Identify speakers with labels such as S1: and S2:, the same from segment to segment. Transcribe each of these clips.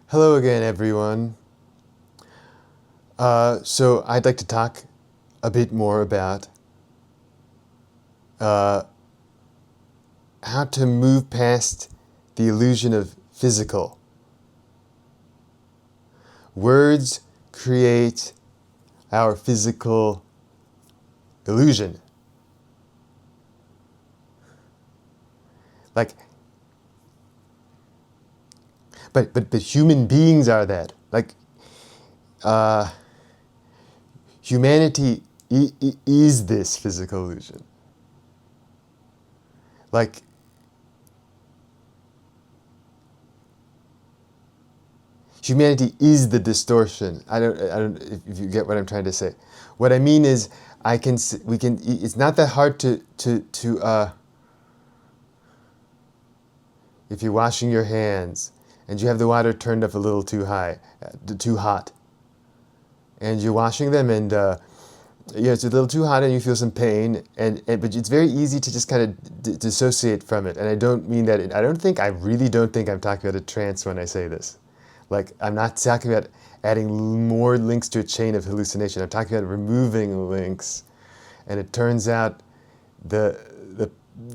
S1: Hello again, everyone. So I'd like to talk a bit more about uh, how to move past the illusion of physical. Words create our physical illusion. Like, but human beings are that. Like, uh, humanity is this physical illusion. Like, humanity is the distortion. I don't. If you get what I'm trying to say. What I mean is, we can. It's not that hard to. If you're washing your hands and you have the water turned up a little too high, too hot, and you're washing them and it's a little too hot and you feel some pain, but it's very easy to just kind of dissociate from it. And I don't mean that. I really don't think I'm talking about a trance when I say this. Like, I'm not talking about adding more links to a chain of hallucination. I'm talking about removing links. And it turns out the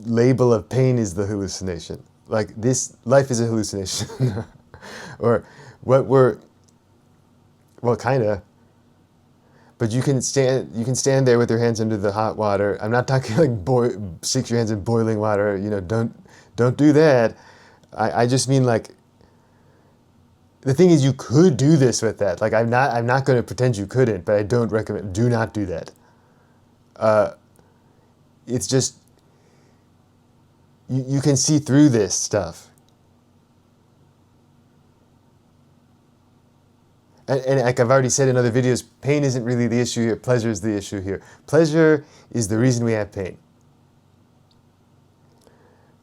S1: label of pain is the hallucination. Like, this life is a hallucination. Or what we're, well, kind of. But you can stand there with your hands under the hot water. I'm not talking like stick your hands in boiling water. Don't do that. I just mean, like, the thing is, you could do this with that. Like, I'm not going to pretend you couldn't, but I don't recommend. Do not do that. It's just you can see through this stuff. And like I've already said in other videos, pain isn't really the issue here. Pleasure is the issue here. Pleasure is the reason we have pain.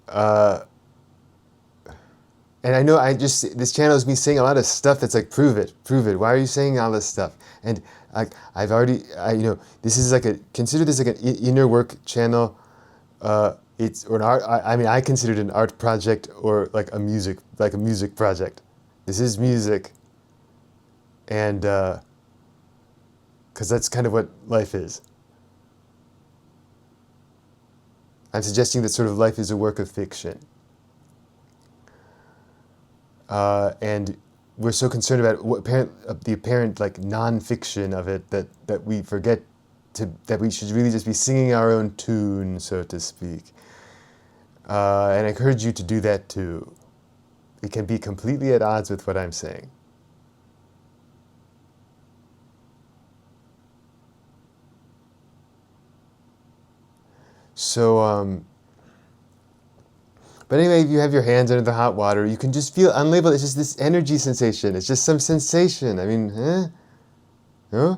S1: And I know this channel is me saying a lot of stuff that's like, prove it. Why are you saying all this stuff? And like this is consider this like an inner work channel. Or an art. I consider it an art project or like a music project. This is music, and because that's kind of what life is. I'm suggesting that sort of life is a work of fiction. And we're so concerned about the apparent like non-fiction of it that we forget that we should really just be singing our own tune, so to speak. And I encourage you to do that too. It can be completely at odds with what I'm saying. So, but anyway, if you have your hands under the hot water, you can just feel unlabeled. It's just this energy sensation. It's just some sensation. I mean, Huh?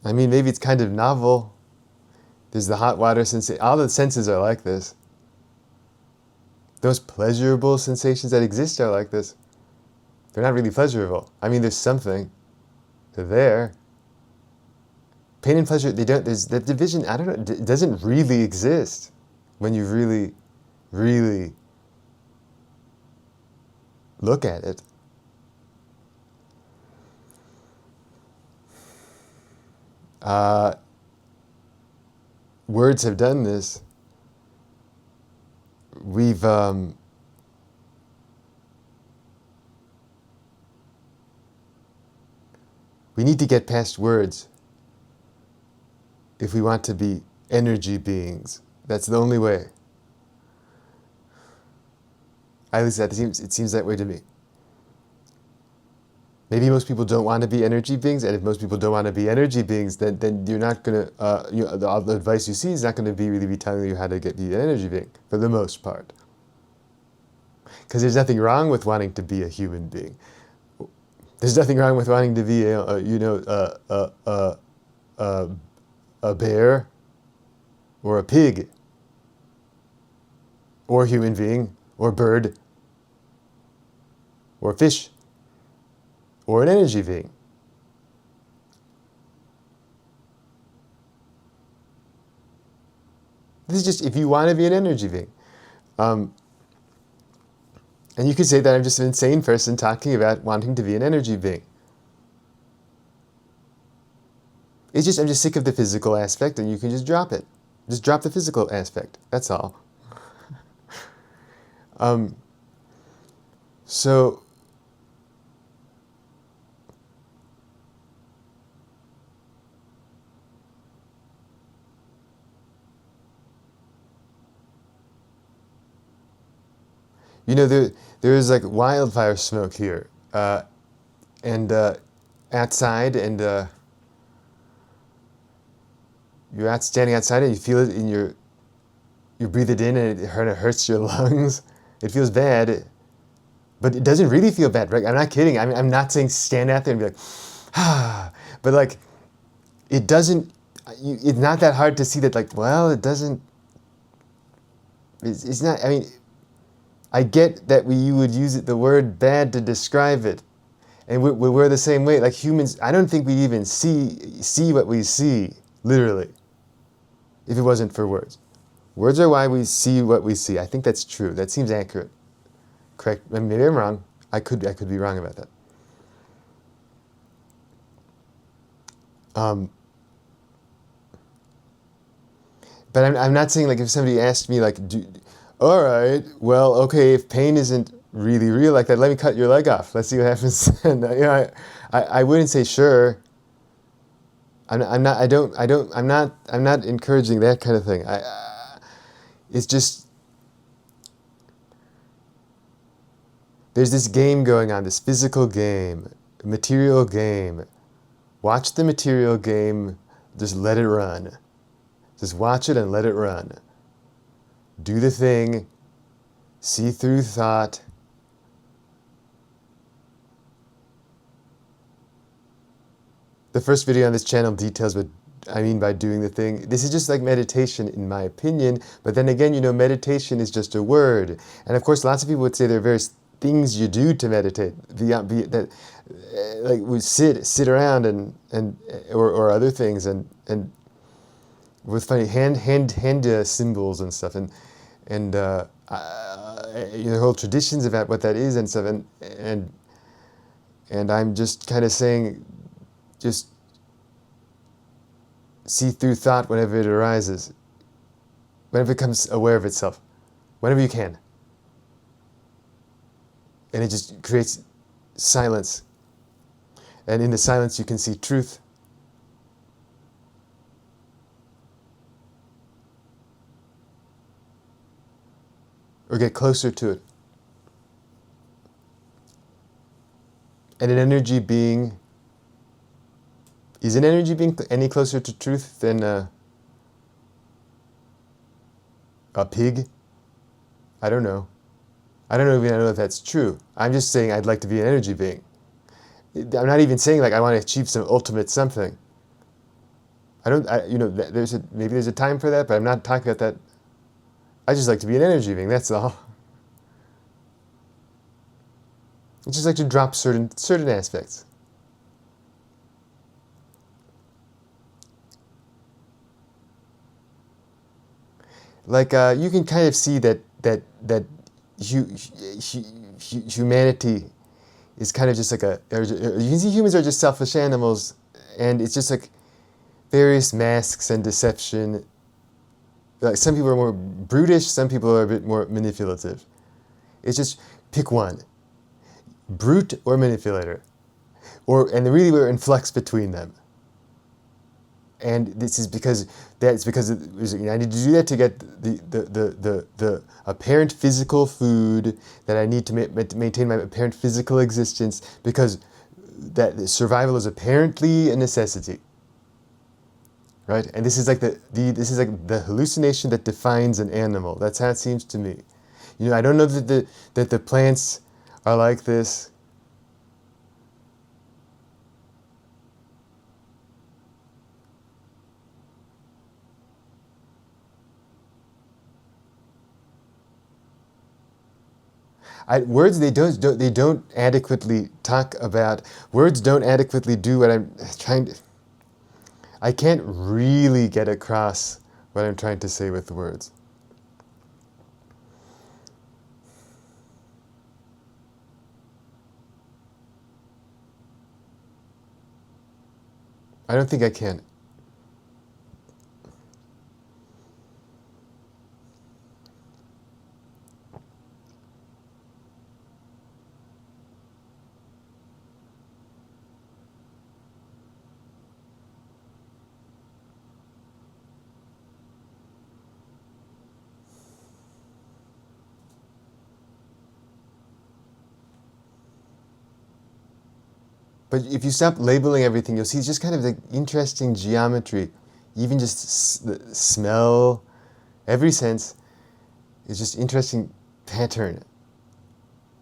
S1: Maybe it's kind of novel. There's the hot water sensation. All the senses are like this. Those pleasurable sensations that exist are like this. They're not really pleasurable. There's something. They're there. Pain and pleasure, there's that division, I don't know, it doesn't really exist when you really, really look at it. Words have done this. We need to get past words if we want to be energy beings. That's the only way. At least it seems that way to me. Maybe most people don't want to be energy beings, and if most people don't want to be energy beings, then you're not going to, all the advice you see is not going to really be telling you how to be an energy being, for the most part. Because there's nothing wrong with wanting to be a human being. There's nothing wrong with wanting to be a bear, or a pig, or human being, or bird, or fish, or an energy being. This is just if you want to be an energy being. And you could say that I'm just an insane person talking about wanting to be an energy being. It's just, I'm just sick of the physical aspect, and you can just drop it. Just drop the physical aspect. That's all. So, you know, there is like wildfire smoke here, and outside, and you're out standing outside, and you feel it in you breathe it in, and it hurts your lungs. It feels bad, but it doesn't really feel bad, right? I'm not kidding. I'm not saying stand out there and be like, ah, but like, it doesn't. It's not that hard to see that. Like, well, it doesn't. It's not. I mean, I get that you would use the word bad to describe it, and we're the same way. Like humans, I don't think we even see what we see literally. If it wasn't for words, words are why we see what we see. I think that's true. That seems accurate. Correct. I mean, maybe I'm wrong. I could be wrong about that. But I'm not saying like if somebody asked me like, all right, well, okay, if pain isn't really real like that, let me cut your leg off. Let's see what happens. And I wouldn't say sure. I'm not encouraging that kind of thing. It's just there's this game going on, this physical game, material game. Watch the material game. Just let it run. Just watch it and let it run. Do the thing. See through thought. The first video on this channel details what I mean by doing the thing. This is just like meditation in my opinion, but then again, you know, meditation is just a word. And of course, lots of people would say there are various things you do to meditate. Like we sit around or other things and with funny hand symbols and stuff and you know, whole traditions about what that is and stuff and I'm just kind of saying, just see through thought whenever it arises, whenever it becomes aware of itself, whenever you can, and it just creates silence, and in the silence you can see truth. Or get closer to it. And an energy being, is an energy being any closer to truth than a pig? I don't know. I don't even know if that's true. I'm just saying I'd like to be an energy being. I'm not even saying like I want to achieve some ultimate something. You know, maybe there's a time for that, but I'm not talking about that. I just like to be an energy being, that's all. I just like to drop certain aspects. Like you can kind of see that humanity is kind of just like you can see humans are just selfish animals, and it's just like various masks and deception. Like some people are more brutish, some people are a bit more manipulative. It's just pick one, brute or manipulator, and really we're in flux between them. And this is because I need to do that to get the apparent physical food that I need to maintain my apparent physical existence, because that survival is apparently a necessity. Right? And this is like the hallucination that defines an animal. That's how it seems to me. You know, I don't know that the plants are like this. Words they don't adequately talk about. Words don't adequately do what I'm trying to. I can't really get across what I'm trying to say with the words. I don't think I can. But if you stop labeling everything, you'll see it's just kind of the interesting geometry. Even just the smell, every sense is just interesting pattern.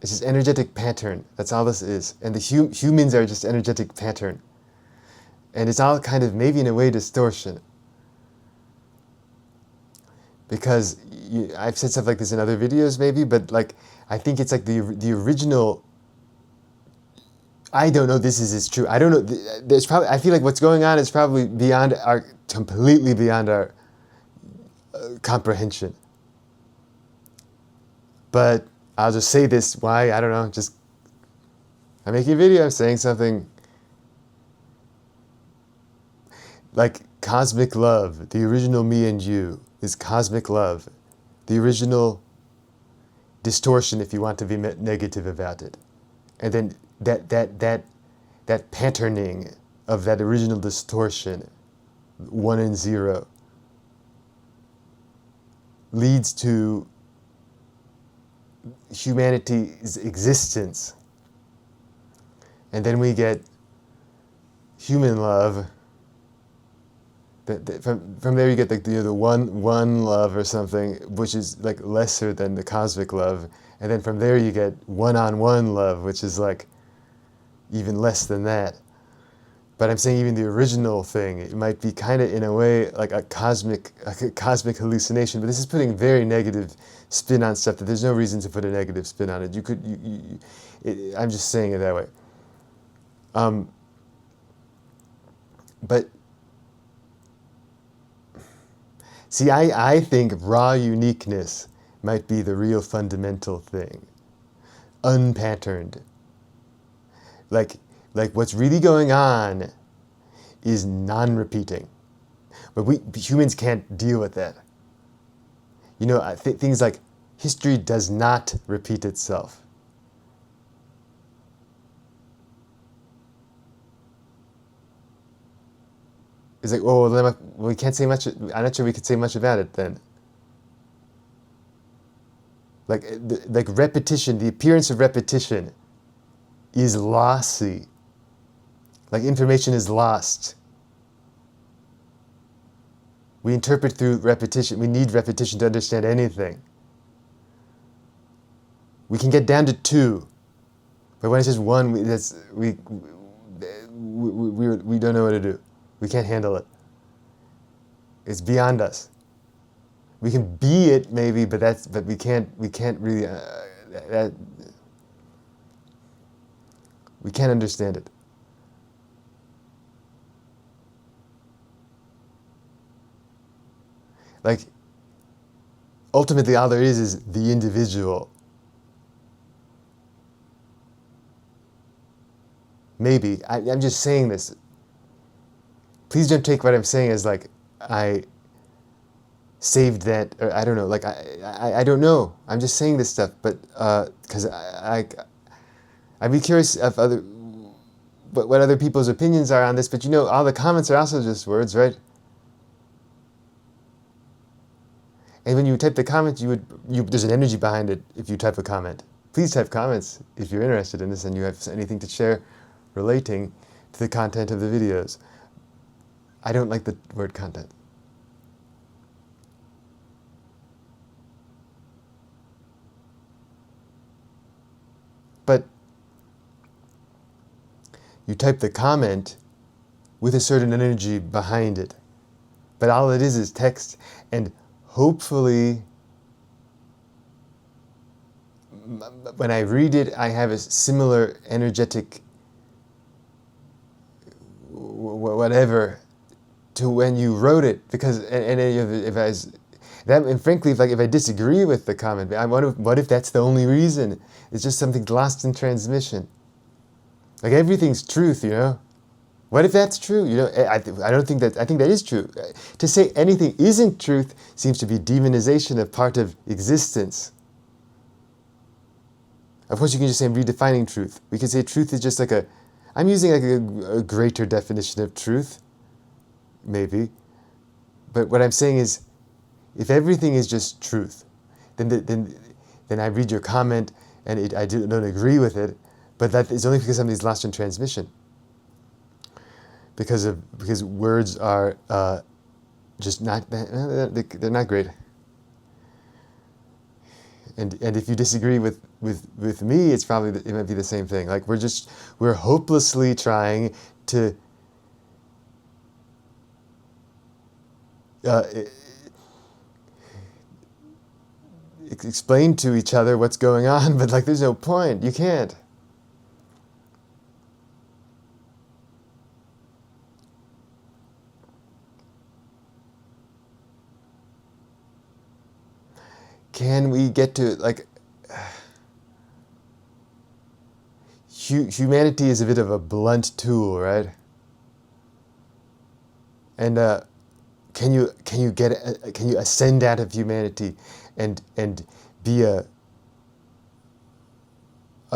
S1: It's just energetic pattern. That's all this is. And the humans are just energetic pattern. And it's all kind of maybe in a way distortion. Because I've said stuff like this in other videos maybe, but like I think it's like the original. I don't know. This is true. I don't know. There's probably. I feel like what's going on is probably completely beyond our comprehension. But I'll just say this. Why? I don't know. Just I'm making a video. I'm saying something like cosmic love. The original me and you is cosmic love. The original distortion, if you want to be negative about it, and then that patterning of that original distortion, 1 and 0, leads to humanity's existence. And then we get human love. From there you get the one love or something, which is like lesser than the cosmic love. And then from there you get one-on-one love, which is like even less than that. But I'm saying even the original thing, it might be kind of in a way like a cosmic hallucination. But this is putting very negative spin on stuff that there's no reason to put a negative spin on it. I'm just saying it that way. But see, I think raw uniqueness might be the real fundamental thing, unpatterned. Like what's really going on is non-repeating. But we humans can't deal with that. You know, things like history does not repeat itself. It's like, oh, well, we can't say much. I'm not sure we could say much about it then. Like repetition, the appearance of repetition is lossy. Like information is lost. We interpret through repetition. We need repetition to understand anything. We can get down to 2, but when it says 1, we don't know what to do. We can't handle it. It's beyond us. We can be it maybe, but we can't really we can't understand it. Like ultimately all there is the individual. Maybe I'm just saying this. Please don't take what I'm saying as like I saved that, or I don't know. Like I don't know. I'm just saying this stuff, but because I'd be curious if what other people's opinions are on this. But you know, all the comments are also just words, right? And when you type the comment, there's an energy behind it. If you type a comment, please type comments if you're interested in this and you have anything to share relating to the content of the videos. I don't like the word content. But you type the comment with a certain energy behind it. But all it is text, and hopefully when I read it, I have a similar energetic whatever to when you wrote it, because and frankly, if I disagree with the comment, what if that's the only reason? It's just something lost in transmission. Like everything's truth, you know. What if that's true? I don't think that. I think that is true. To say anything isn't truth seems to be demonization of part of existence. Of course, you can just say I'm redefining truth. We can say truth is just like a. I'm using like a greater definition of truth, maybe. But what I'm saying is, if everything is just truth, then I read your comment and I don't agree with it. But that is only because somebody's lost in transmission. Because words are just not, they're not great. And if you disagree with me, it might be the same thing. Like we're hopelessly trying to explain to each other what's going on, but like there's no point. You can't. Can we get to like humanity is a bit of a blunt tool, right? And can you ascend out of humanity and be a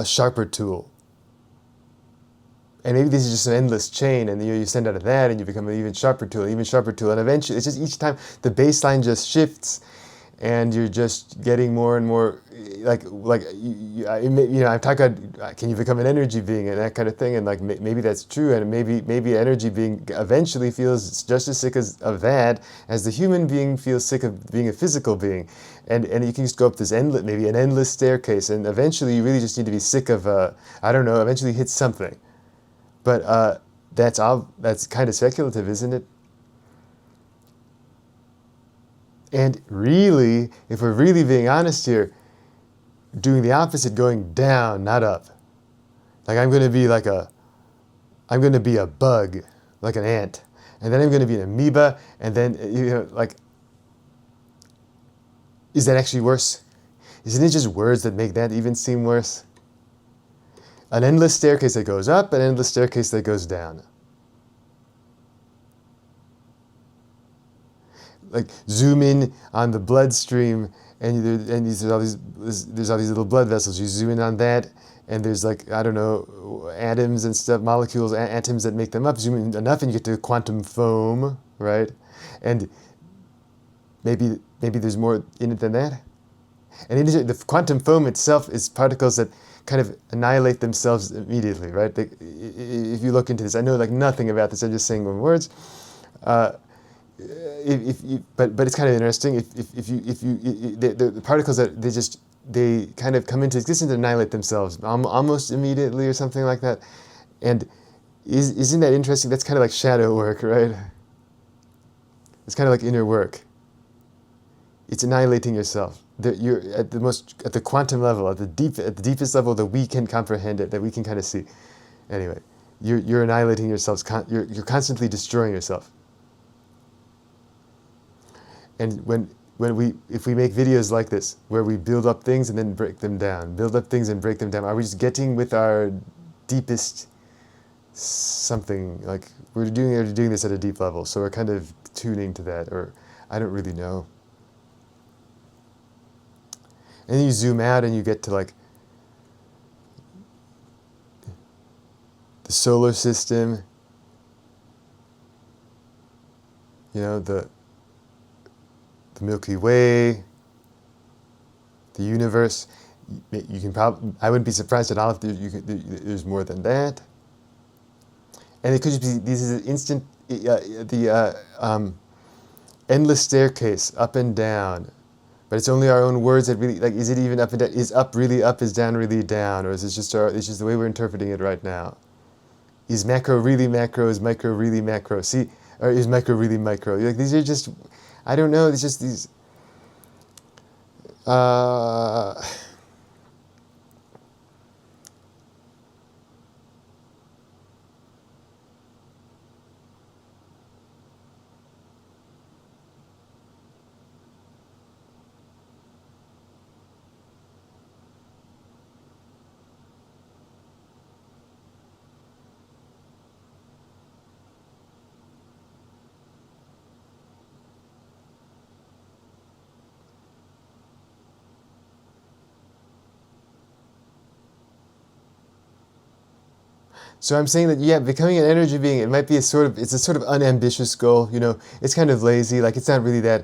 S1: sharper tool? And maybe this is just an endless chain, and you ascend out of that, and you become an even sharper tool, and eventually, it's just each time the baseline just shifts, and you're just getting more and more I've talked about can you become an energy being and that kind of thing, and like maybe that's true, and maybe an energy being eventually feels just as sick of that as the human being feels sick of being a physical being, and you can just go up this endless staircase, and eventually you really just need to be sick of eventually hit something, but that's kind of speculative, isn't it? And really, if we're really being honest here, doing the opposite, going down, not up. Like I'm going to be a bug, like an ant, and then I'm going to be an amoeba, and then is that actually worse? Isn't it just words that make that even seem worse? An endless staircase that goes up, an endless staircase that goes down. Like zoom in on the bloodstream, and there's all these little blood vessels. You zoom in on that, and there's atoms and stuff, molecules, atoms that make them up. Zoom in enough, and you get to quantum foam, right? And maybe there's more in it than that. And the quantum foam itself is particles that kind of annihilate themselves immediately, right? If you look into this, I know nothing about this. I'm just saying in words. But it's kind of interesting. The particles that they kind of come into existence and annihilate themselves almost immediately or something like that. And isn't that interesting? That's kind of like shadow work, right? It's kind of like inner work. It's annihilating yourself. You're at the quantum level, at the deepest level that we can comprehend it, that we can kind of see. Anyway, you're annihilating yourselves. You're constantly destroying yourself. And if we make videos like this, where we build up things and then break them down, build up things and break them down, are we just getting with our deepest something? Like we're doing this at a deep level, so we're kind of tuning to that, or I don't really know. And then you zoom out and you get to the solar system, the Milky Way, the universe. You can I wouldn't be surprised at all if there's more than that. And it could just be endless staircase up and down. But it's only our own words that really is it even up and down? Is up really up? Is down really down? Or is it just it's just the way we're interpreting it right now? Is macro really macro? Is micro really macro? See, or is micro really micro? These are just, I don't know. It's just these. So I'm saying that, yeah, becoming an energy being, it might be it's a sort of unambitious goal, you know, it's kind of lazy, like it's not really that,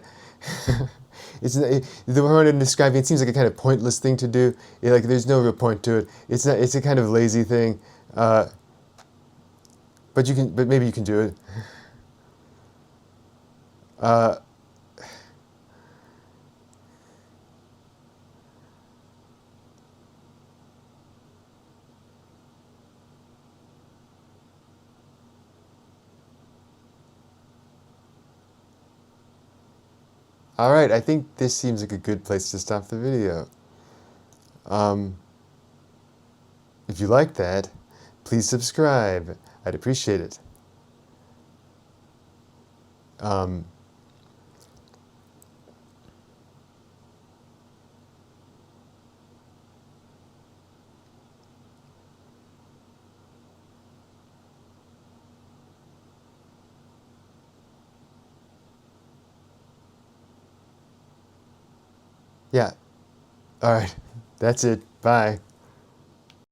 S1: the word I'm describing, it seems like a kind of pointless thing to do, like there's no real point to it, it's a kind of lazy thing, but maybe you can do it. Uh, Alright, I think this seems like a good place to stop the video. Um, if you like that, please subscribe. I'd appreciate it. Um, yeah, alright, that's it. Bye.